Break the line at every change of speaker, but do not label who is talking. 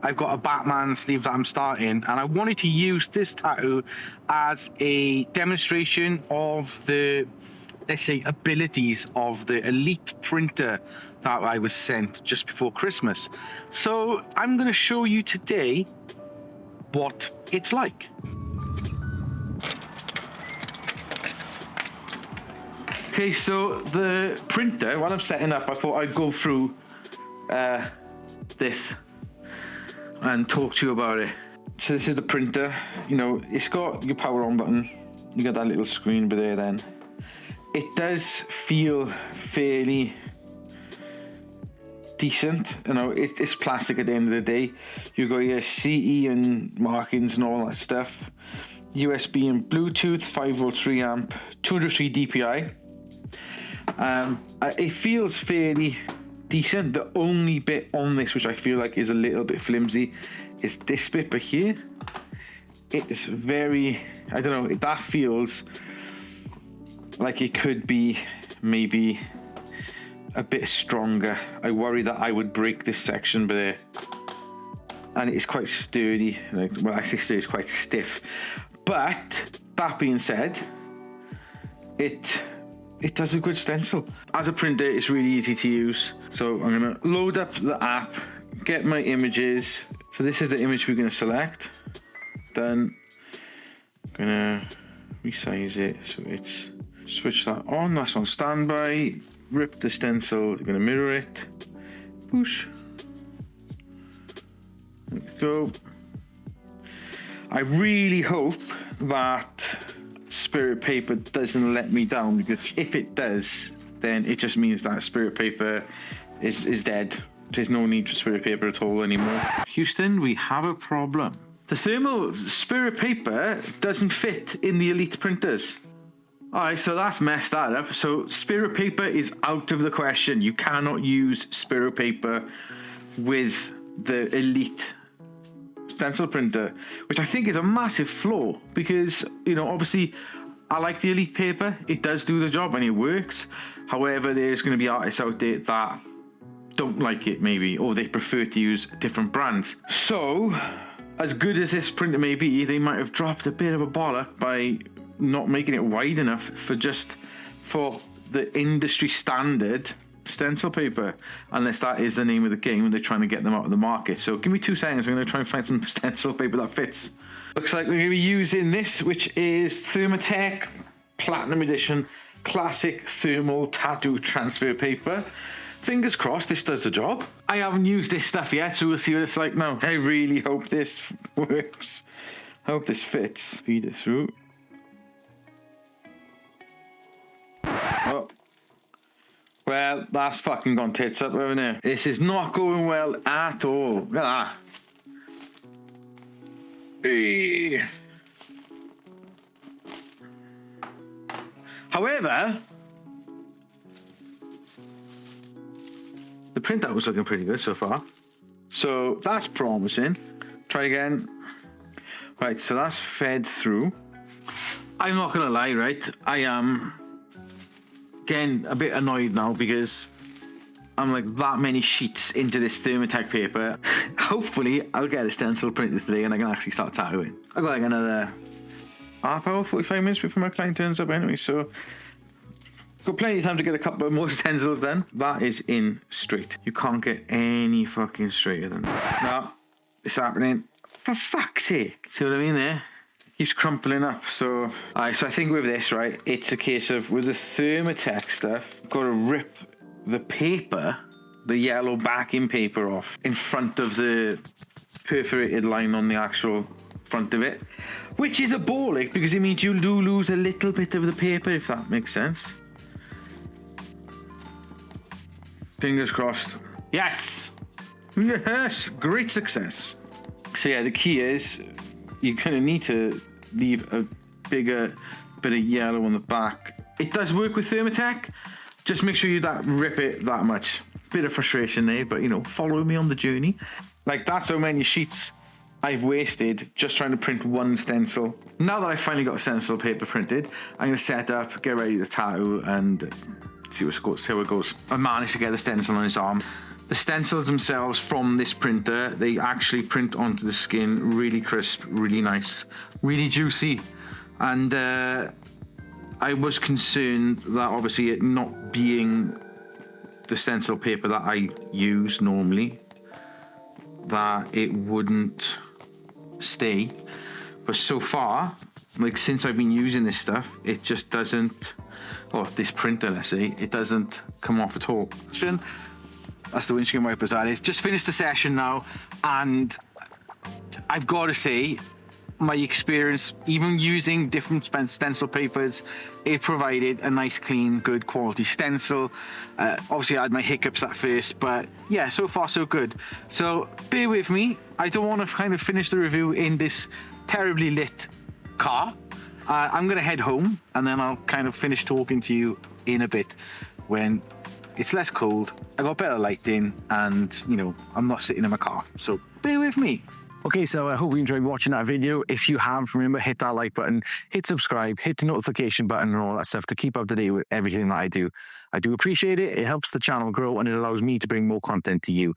I've got a Batman sleeve that I'm starting, and I wanted to use this tattoo as a demonstration of the, let's say, abilities of the Elite printer that I was sent just before Christmas. So I'm going to show you today what it's like. Okay, so the printer, while I'm setting up, I thought I'd go through this and talk to you about it. So this is the printer. You know, it's got your power on button. You got that little screen over there then. It does feel fairly decent. You know, it's plastic at the end of the day. You got your CE and markings and all that stuff. USB and Bluetooth, 5V 3 amp, 203 DPI. It feels fairly decent. The only bit on this which I feel like is a little bit flimsy is this bit but here. It's very, I don't know, that feels like it could be maybe a bit stronger. I worry that I would break this section there. And it's quite sturdy. Like, well, I say sturdy, it's quite stiff. But that being said, it does a good stencil. As a printer, it's really easy to use. So I'm gonna load up the app, get my images. So this is the image we're gonna select. Then I'm gonna resize it so it's, switch that on, that's on standby. Rip the stencil, I'm gonna mirror it. Whoosh. There we go. I really hope that Spirit paper doesn't let me down, because if it does, then it just means that Spirit paper is dead. There's no need for Spirit paper at all anymore. Houston, we have a problem. The thermal Spirit paper doesn't fit in the Elite printers. Alright, so that's messed that up. So Spirit paper is out of the question. You cannot use Spirit paper with the Elite stencil printer, which I think is a massive flaw, because, you know, obviously I like the Elite paper. It does do the job and it works. However, there's going to be artists out there that don't like it maybe, or they prefer to use different brands. So as good as this printer may be, they might have dropped a bit of a bollock by not making it wide enough for the industry standard stencil paper, unless that is the name of the game and they're trying to get them out of the market. So give me 2 seconds, I'm going to try and find some stencil paper that fits. Looks like we're going to be using this, which is Thermotech Platinum Edition Classic Thermal Tattoo Transfer Paper. Fingers crossed this does the job. I haven't used this stuff yet, so we'll see what it's like now. I really hope this works. I hope this fits. Feed it through. Oh. Well, that's fucking gone tits up, haven't it? This is not going well at all. Look at that. Hey. However, the printout was looking pretty good so far. So that's promising. Try again. Right, so that's fed through. I'm not gonna lie, right? I am getting a bit annoyed now because I'm like that many sheets into this Thermotech paper. Hopefully I'll get a stencil printed today and I can actually start tattooing. I've got like another half hour, 45 minutes before my client turns up anyway, so got plenty of time to get a couple of more stencils done. That is in straight. You can't get any fucking straighter than that. No, it's happening. For fuck's sake. See what I mean there? Keeps crumpling up. So I think with this, right, it's a case of, with the Thermotech stuff, got to rip the paper, the yellow backing paper off in front of the perforated line on the actual front of it, which is a ball ache because it means you do lose a little bit of the paper, if that makes sense. Fingers crossed. Yes! Yes! Great success. So yeah, the key is you're going to need to leave a bigger bit of yellow on the back. It does work with Thermotech. Just make sure you rip it that much. Bit of frustration there, but you know, follow me on the journey. Like, that's how many sheets I've wasted just trying to print one stencil. Now that I've finally got a stencil paper printed, I'm going to set up, get ready to tattoo, and see how it goes. I managed to get the stencil on his arm. The stencils themselves from this printer, they actually print onto the skin really crisp, really nice, really juicy. And I was concerned that obviously it not being the stencil paper that I use normally, that it wouldn't stay. But so far, like since I've been using this stuff, it just doesn't, or this printer, let's say, it doesn't come off at all. That's the windscreen wipers, that is. Just finished the session now, and I've got to say, my experience, even using different stencil papers, it provided a nice, clean, good quality stencil. Obviously, I had my hiccups at first, but yeah, so far so good. So bear with me. I don't want to kind of finish the review in this terribly lit car. I'm going to head home, and then I'll kind of finish talking to you in a bit when it's less cold, I got better lighting, and, you know, I'm not sitting in my car. So bear with me.
Okay, so I hope you enjoyed watching that video. If you have, remember, hit that like button, hit subscribe, hit the notification button and all that stuff to keep up to date with everything that I do. I do appreciate it. It helps the channel grow and it allows me to bring more content to you.